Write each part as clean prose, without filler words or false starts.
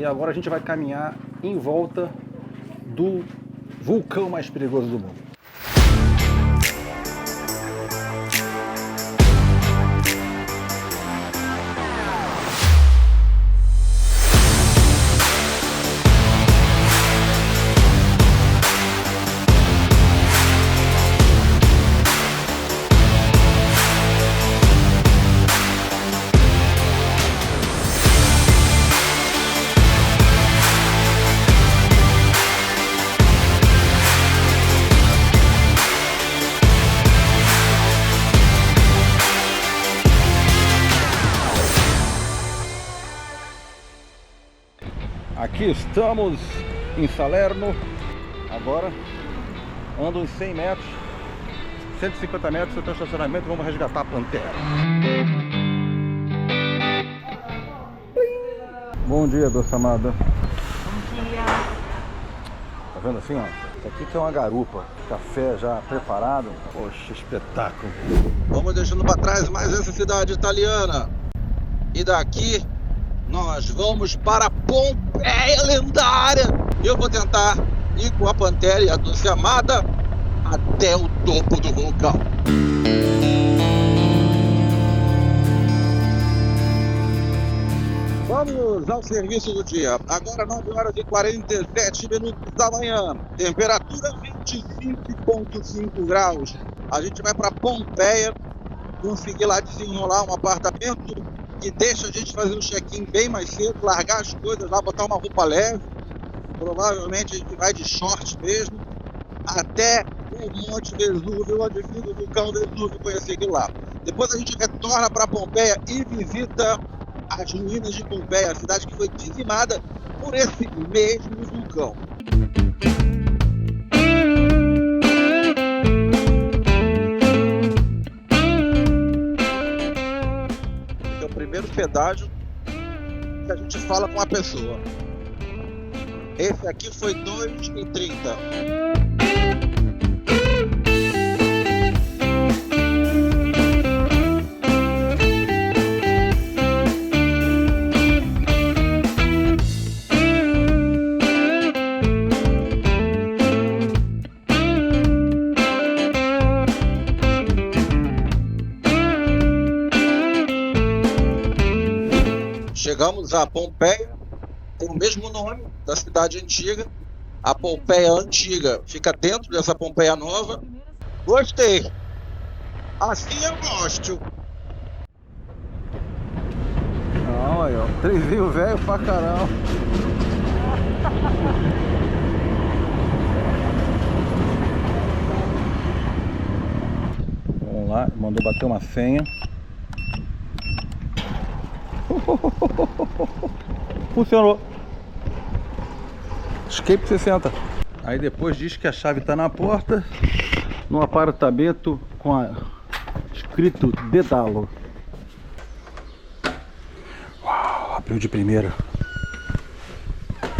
e agora a gente vai caminhar em volta do vulcão mais perigoso do mundo. Aqui estamos em Salerno, agora ando uns 100 metros, 150 metros até o estacionamento, vamos resgatar a Pantera. Bom dia, doce amada. Bom dia. Tá vendo assim, ó? Isso aqui que é uma garupa, café já preparado. Poxa, espetáculo. Vamos deixando para trás mais essa cidade italiana. E daqui nós vamos para a Pompeia lendária. Eu vou tentar ir com a Pantera e a doce amada até o topo do vulcão. Vamos ao serviço do dia. Agora 9 horas e 47 minutos da manhã. Temperatura 25,5 graus. A gente vai para Pompeia, conseguir lá desenrolar um apartamento que deixa a gente fazer um check-in bem mais cedo, largar as coisas lá, botar uma roupa leve. Provavelmente a gente vai de short mesmo, até o Monte Vesúvio, onde fica o vulcão Vesúvio, conhecer aquilo lá. Depois a gente retorna para Pompeia e visita as ruínas de Pompeia, a cidade que foi dizimada por esse mesmo vulcão. Primeiro pedágio que a gente fala com a pessoa. Esse aqui foi 2,30. Chegamos a Pompeia, tem o mesmo nome da cidade antiga. A Pompeia antiga fica dentro dessa Pompeia nova. Gostei. Assim eu gosto. Não, aí ó, trenzinho velho pra caramba. Vamos lá, mandou bater uma senha. Funcionou. Escape 60. Aí depois diz que a chave tá na porta, no apartamento escrito Dedalo. Uau, abriu de primeira.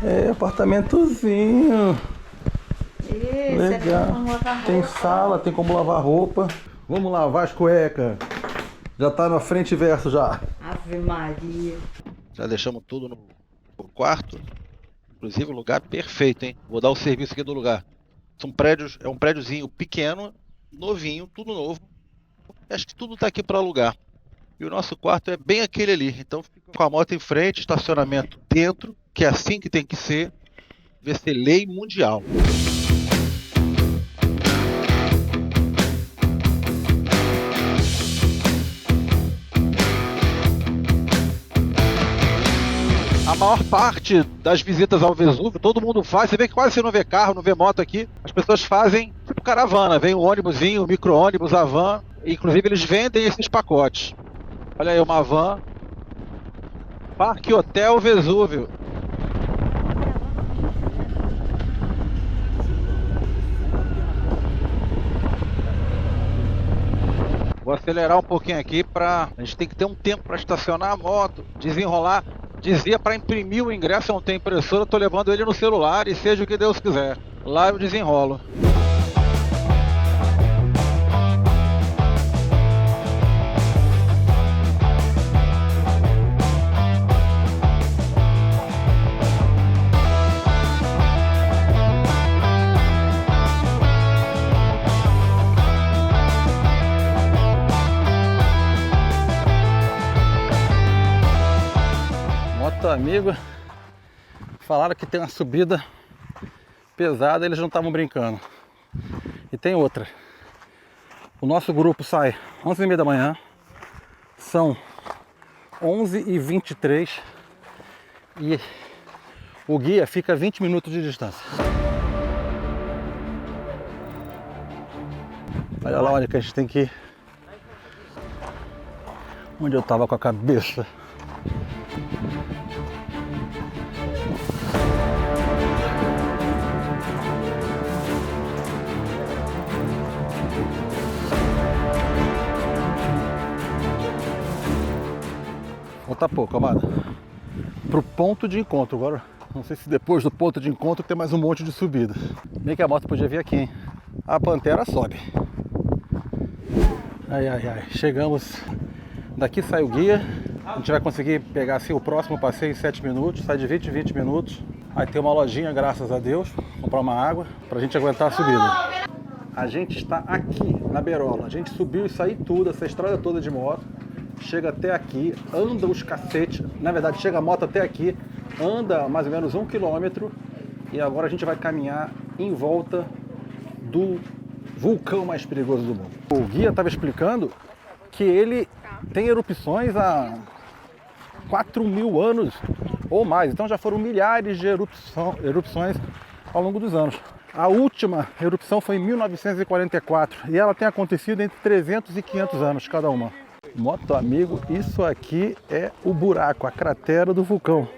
É, apartamentozinho. Legal. Tem sala, tem como lavar roupa. Vamos lavar as cuecas. Já tá na frente e verso já. Ave Maria. Já deixamos tudo no quarto. Inclusive o lugar perfeito, hein? Vou dar o serviço aqui do lugar. São prédios, é um prédiozinho pequeno, novinho, tudo novo. Acho que tudo tá aqui para alugar. E o nosso quarto é bem aquele ali. Então fica com a moto em frente, estacionamento dentro, que é assim que tem que ser. Vai ser lei mundial. A maior parte das visitas ao Vesúvio, todo mundo faz. Você vê que quase você não vê carro, não vê moto aqui. As pessoas fazem tipo caravana. Vem o ônibusinho, o micro-ônibus, a van. Inclusive eles vendem esses pacotes. Olha aí uma van. Parque Hotel Vesúvio. Vou acelerar um pouquinho aqui a gente tem que ter um tempo para estacionar a moto, desenrolar. Dizia para imprimir o ingresso, eu não tenho impressora, eu tô levando ele no celular e seja o que Deus quiser. Lá eu desenrolo. amigos falaram que tem uma subida pesada, eles não estavam brincando. E tem outra. O nosso grupo sai 11h30 da manhã, são 11h23 e o guia fica a 20 minutos de distância. Olha lá onde que a gente tem que ir. Onde eu tava com a cabeça. Falta pouco, amada. Pro ponto de encontro. Agora, não sei se depois do ponto de encontro tem mais um monte de subida. Bem que a moto podia vir aqui, hein? A Pantera sobe. Ai, ai, ai. Chegamos. Daqui sai o guia. A gente vai conseguir pegar assim o próximo passeio em 7 minutos. Sai de 20 em 20 minutos. Aí tem uma lojinha, graças a Deus. Comprar uma água pra gente aguentar a subida. A gente está aqui na Beirola. A gente subiu isso aí tudo, essa estrada toda de moto. Chega até aqui, anda os cacetes. Na verdade, chega a moto até aqui, anda mais ou menos 1 km. E agora a gente vai caminhar em volta do vulcão mais perigoso do mundo. O guia estava explicando que ele tem erupções há 4.000 anos ou mais. Então já foram milhares de erupções ao longo dos anos. A última erupção foi em 1944 e ela tem acontecido entre 300 e 500 anos cada uma. Moto amigo, isso aqui é o buraco, a cratera do vulcão.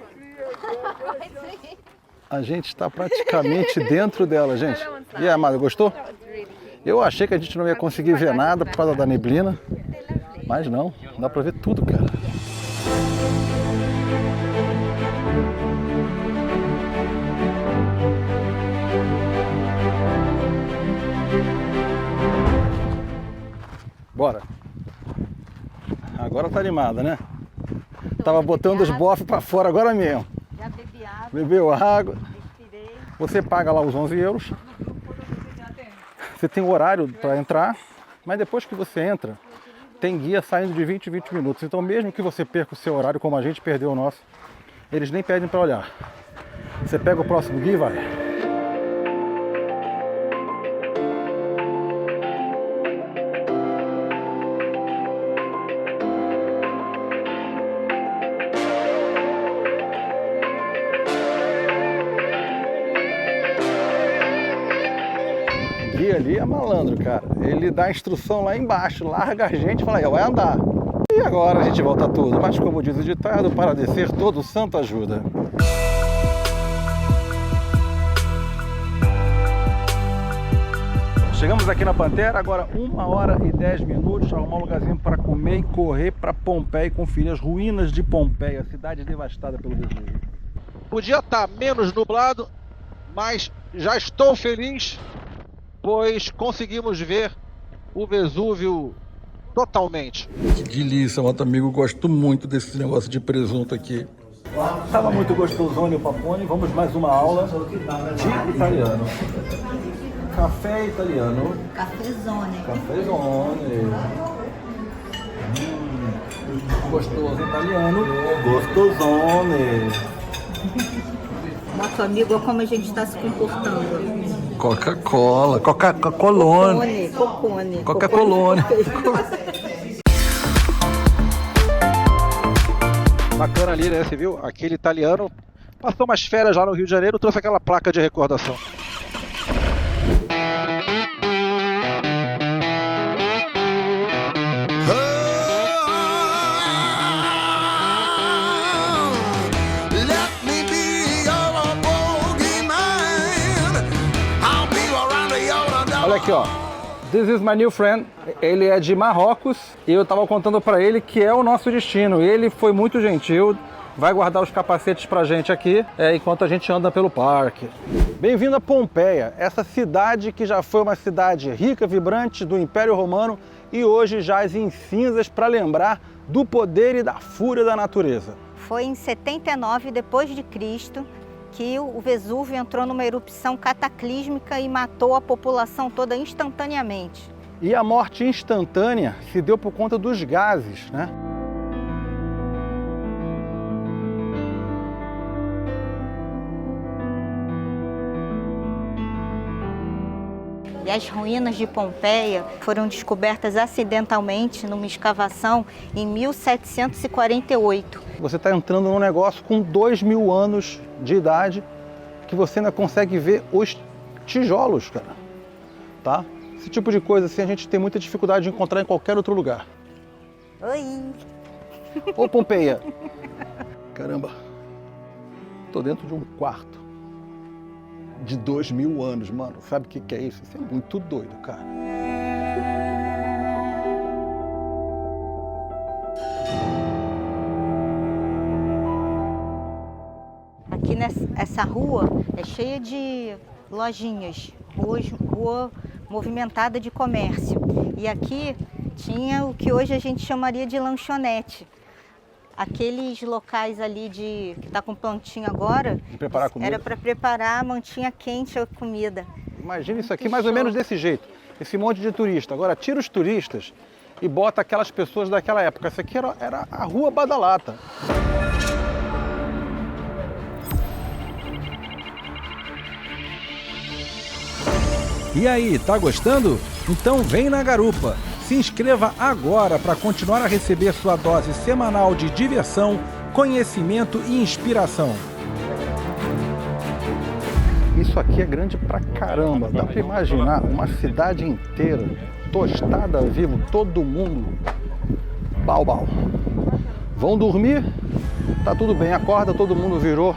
A gente está praticamente dentro dela, gente. E aí, amada, gostou? Eu achei que a gente não ia conseguir ver nada por causa da neblina, mas não, dá pra ver tudo, cara. Bora. Agora tá animada, né? Tava botando os bofs pra fora agora mesmo. Já bebi água. Bebeu água. Respirei. Você paga lá os 11 euros. Você tem o horário para entrar, mas depois que você entra, tem guia saindo de 20 em 20 minutos. Então mesmo que você perca o seu horário, como a gente perdeu o nosso, eles nem pedem para olhar. Você pega o próximo guia e vai. Ali é malandro, cara. Ele dá a instrução lá embaixo, larga a gente e fala aí, vai andar. E agora a gente volta tudo. Mas como diz o ditado, para descer todo santo ajuda. Chegamos aqui na Pantera, agora 1h10, arrumar um lugarzinho para comer e correr para Pompeia e conferir as ruínas de Pompeia, a cidade devastada pelo Vesúvio. Podia estar menos nublado, mas já estou feliz, pois conseguimos ver o Vesúvio totalmente. Que delícia, moto amigo, gosto muito desse negócio de presunto aqui. Tava muito gostosone o papone, vamos mais uma aula de italiano. Café italiano. Cafezone. Cafezone. Gostoso italiano. Gostosone. Nosso amigo, olha como a gente está se comportando. Coca-Cola, Coca-Colone. Cocone. Coca-Colone. Bacana ali, né? Você viu? Aquele italiano passou umas férias lá no Rio de Janeiro, trouxe aquela placa de recordação. Olha aqui, ó. This is my new friend. Ele é de Marrocos e eu tava contando pra ele que é o nosso destino. Ele foi muito gentil, vai guardar os capacetes pra gente aqui enquanto a gente anda pelo parque. Bem-vindo a Pompeia, essa cidade que já foi uma cidade rica, vibrante do Império Romano e hoje jaz em cinzas para lembrar do poder e da fúria da natureza. Foi em 79 depois de Cristo que o Vesúvio entrou numa erupção cataclísmica e matou a população toda instantaneamente. E a morte instantânea se deu por conta dos gases, né? E as ruínas de Pompeia foram descobertas acidentalmente numa escavação em 1748. Você está entrando num negócio com 2.000 anos de idade que você ainda consegue ver os tijolos, cara. Tá? Esse tipo de coisa assim a gente tem muita dificuldade de encontrar em qualquer outro lugar. Oi! Ô Pompeia! Caramba! Tô dentro de um quarto de 2.000 anos, mano. Sabe o que é isso? Isso é muito doido, cara. Aqui essa rua é cheia de lojinhas, rua movimentada de comércio. E aqui tinha o que hoje a gente chamaria de lanchonete. Aqueles locais ali que está com plantinha agora, De preparar comida. era para preparar, mantinha quente a comida. Imagina isso aqui Que mais ou show. menos desse jeito. Esse monte de turista. Agora tira os turistas e bota aquelas pessoas daquela época. Essa aqui era a Rua Badalata. E aí, tá gostando? Então vem na garupa. Se inscreva agora para continuar a receber sua dose semanal de diversão, conhecimento e inspiração. Isso aqui é grande pra caramba. Dá pra imaginar uma cidade inteira, tostada vivo, todo mundo. Bau. Vão dormir? Tá tudo bem. Acorda, todo mundo virou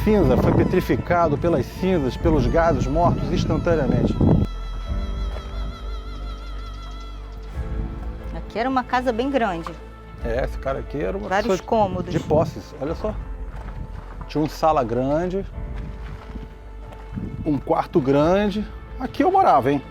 cinza, foi petrificado pelas cinzas, pelos gases mortos instantaneamente. Aqui era uma casa bem grande, Esse cara aqui era uma vários pessoa cômodos. de posses, olha só. Tinha uma sala grande, um quarto grande. Aqui eu morava, hein?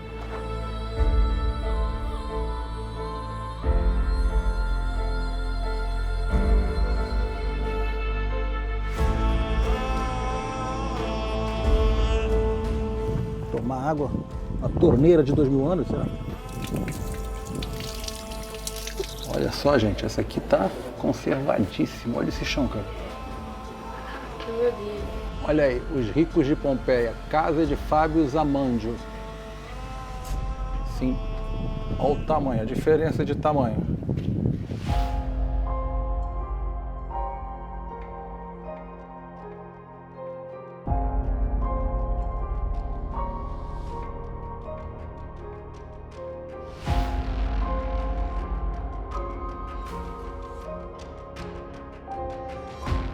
Tomar água, uma torneira de 2.000 anos, será? Olha só, gente, essa aqui tá conservadíssima. Olha esse chão, cara. Olha aí, os ricos de Pompeia, casa de Fábio Zamandio. Sim, olha o tamanho, a diferença de tamanho.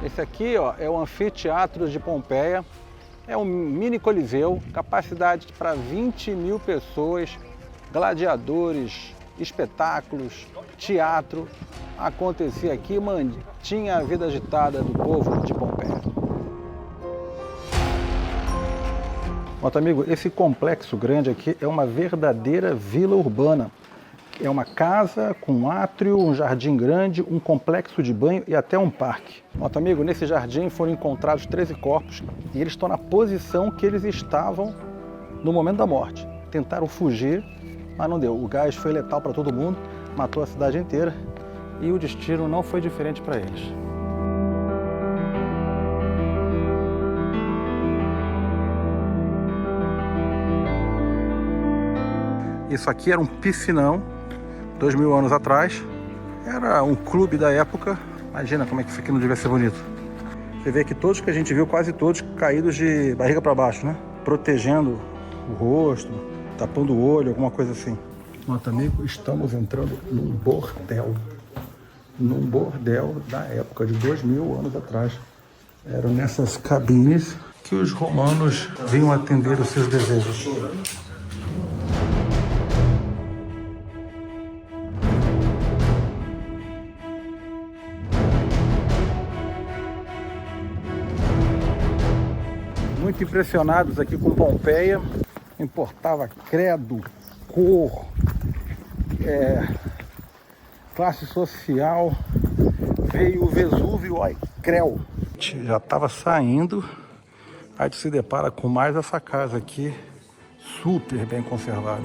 Esse aqui, ó, é o Anfiteatro de Pompeia. É um mini coliseu, capacidade para 20.000 pessoas, gladiadores, espetáculos, teatro. Acontecia aqui, mantinha a vida agitada do povo de Pompeia. Outro amigo, esse complexo grande aqui é uma verdadeira vila urbana. É uma casa com um átrio, um jardim grande, um complexo de banho e até um parque. Outro amigo, nesse jardim foram encontrados 13 corpos e eles estão na posição que eles estavam no momento da morte. Tentaram fugir, mas não deu. O gás foi letal para todo mundo, matou a cidade inteira e o destino não foi diferente para eles. Isso aqui era um piscinão, 2.000 anos atrás. Era um clube da época. Imagina como é que isso aqui não devia ser bonito. Você vê que todos que a gente viu, quase todos caídos de barriga para baixo, né? Protegendo o rosto, tapando o olho, alguma coisa assim. Nota, amigo, estamos entrando num bordel. Num bordel da época, de 2.000 anos atrás. Eram nessas cabines que os romanos vinham atender os seus desejos. Muito impressionados aqui com Pompeia. Importava credo, cor, classe social. Veio o Vesúvio, olha, creu. Já estava saindo, aí tu se depara com mais essa casa aqui, super bem conservada.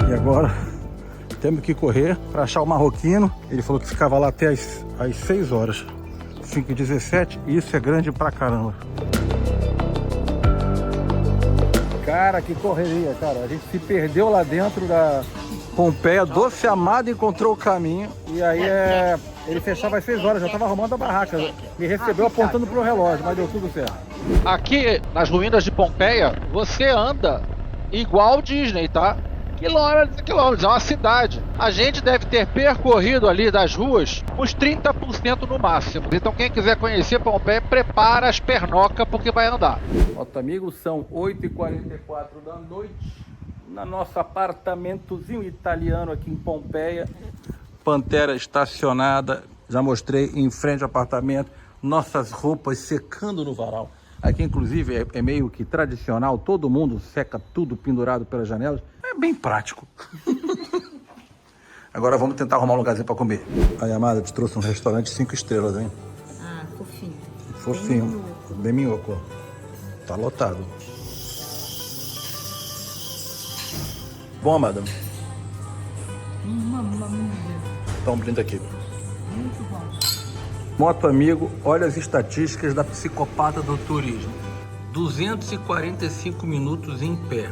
E agora temos que correr para achar o marroquino. Ele falou que ficava lá até às 6 horas. 5h17, e isso é grande pra caramba. Cara, que correria, cara. A gente se perdeu lá dentro da Pompeia. Doce Amado encontrou o caminho. E aí ele fechava às 6 horas, já tava arrumando a barraca. Me recebeu apontando pro relógio, mas deu tudo certo. Aqui nas ruínas de Pompeia, você anda igual Disney, tá? Quilômetros e quilômetros, é uma cidade. A gente deve ter percorrido ali das ruas uns 30% no máximo. Então quem quiser conhecer Pompeia, prepara as pernocas porque vai andar. Nosso amigo, são 8h44 da noite, no nosso apartamentozinho italiano aqui em Pompeia. Pantera estacionada, já mostrei em frente ao apartamento, nossas roupas secando no varal. Aqui, inclusive, é meio que tradicional, todo mundo seca tudo pendurado pelas janelas. É bem prático. Agora vamos tentar arrumar um lugarzinho para comer. Aí, amada, te trouxe um restaurante 5 estrelas, hein? Ah, fofinho. Fofinho. Bem minhoco. Tá lotado. Bom, amada? Dá um brinde aqui. Muito bom. Moto Amigo, olha as estatísticas da psicopata do turismo. 245 minutos em pé.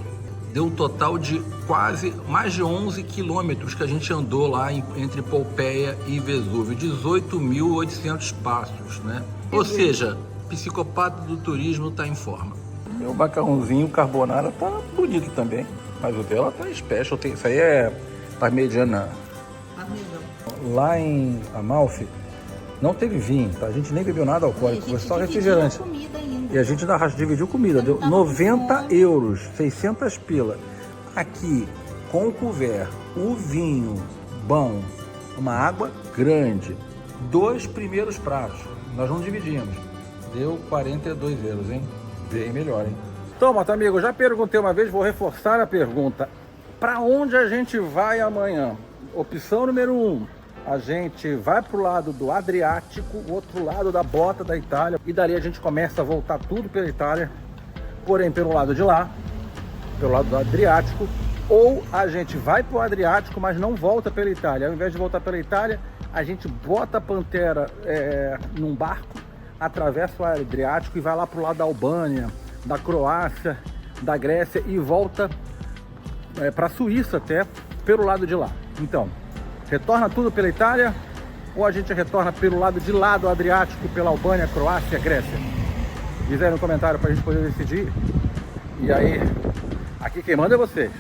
Deu um total de quase mais de 11 quilômetros que a gente andou lá entre Pompeia e Vesúvio. 18.800 passos, né? Ou seja, psicopata do turismo tá em forma. Meu macarrãozinho carbonara tá bonito também. Mas o dela tá special. Isso aí é parmegiana. Lá em Amalfi não teve vinho, tá? A gente nem bebeu nada alcoólico, foi só refrigerante. E a gente dividiu comida, deu 90 euros, 600 pila. Aqui, com o couvert, o vinho bom, uma água grande, 2 primeiros pratos, nós não dividimos. Deu 42 euros, hein? Bem melhor, hein? Então, Moto Amigo, já perguntei uma vez, vou reforçar a pergunta. Para onde a gente vai amanhã? Opção número 1. A gente vai pro lado do Adriático, o outro lado da bota da Itália, e dali a gente começa a voltar tudo pela Itália, porém pelo lado de lá, pelo lado do Adriático, ou a gente vai pro Adriático, mas não volta pela Itália. Ao invés de voltar pela Itália, a gente bota a Pantera num barco, atravessa o Adriático e vai lá pro lado da Albânia, da Croácia, da Grécia e volta para a Suíça até pelo lado de lá. Então, retorna tudo pela Itália ou a gente retorna pelo lado de lá do Adriático, pela Albânia, Croácia, Grécia? Diz aí no comentário pra gente poder decidir. E aí, aqui quem manda é vocês.